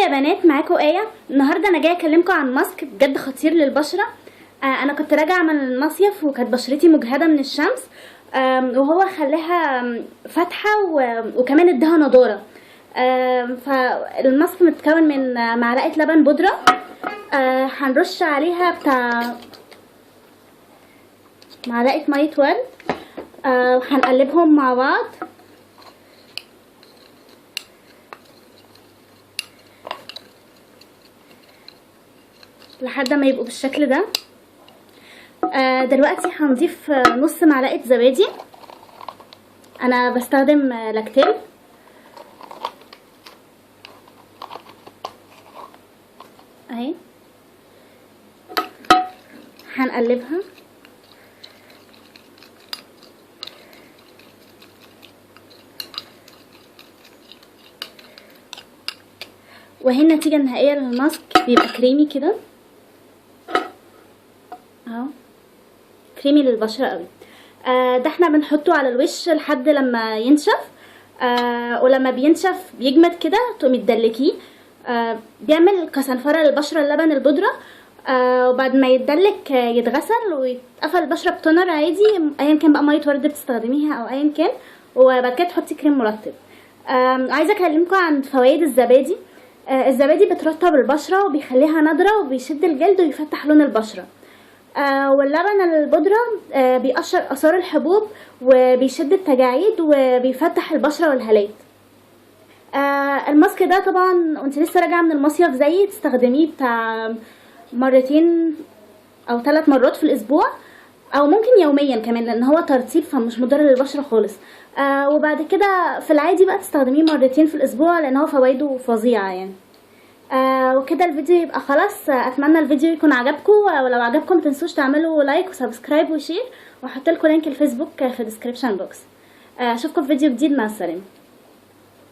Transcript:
يا بنات، معاكم آية. النهارده انا جايه اكلمكم عن ماسك بجد خطير للبشره. انا كنت راجعه من المصيف وكانت بشرتي مجهده من الشمس. وهو خلاها فاتحه وكمان اداها نضاره. فالماسك متكون من معلقه لبن بودره. هنرش عليها بتاع معلقه ميه ورد. وهنقلبهم مع بعض لحد ما يبقوا بالشكل ده. دلوقتي هنضيف نص معلقه زبادي. انا بستخدم لاكتيل اهي. هنقلبها وهي النتيجه النهائيه للماسك، بيبقى كريمي كده اهو، كريمي للبشره قوي. ده احنا بنحطه على الوش لحد لما ينشف. ولما بينشف بيجمد كده تقومي تدلكيه. بيعمل كسنفره للبشره اللبن البودره. وبعد ما يتدلك يتغسل ويتقفل البشره بتونر عادي، ايا كان بقى ميه ورد بتستخدميها او ايا كان. وبعد كده تحطي كريم مرطب. عايزه اكلمكم عن فوائد الزبادي. الزبادي بترطب البشره وبيخليها نضره وبيشد الجلد ويفتح لون البشره. واللبن البودرة بيقشر اثار الحبوب وبيشد التجاعيد وبيفتح البشرة والهالات. الماسك ده طبعا وانت لسه راجعه من المصيف زيي تستخدميه بتاع مرتين او 3 مرات في الاسبوع، او ممكن يوميا كمان، لان هو ترطيب فمش مضر للبشره خالص. وبعد كده في العادي بقى تستخدميه مرتين في الاسبوع لان هو فوائده فظيعه يعني. وكده الفيديو يبقى خلاص. اتمنى الفيديو يكون عجبكم، ولو عجبكم متنسوش تعملوا لايك وسبسكرايب وشير، وهحط لكم لينك الفيسبوك في الديسكريبشن بوكس. اشوفكم في فيديو جديد، مع السلامه.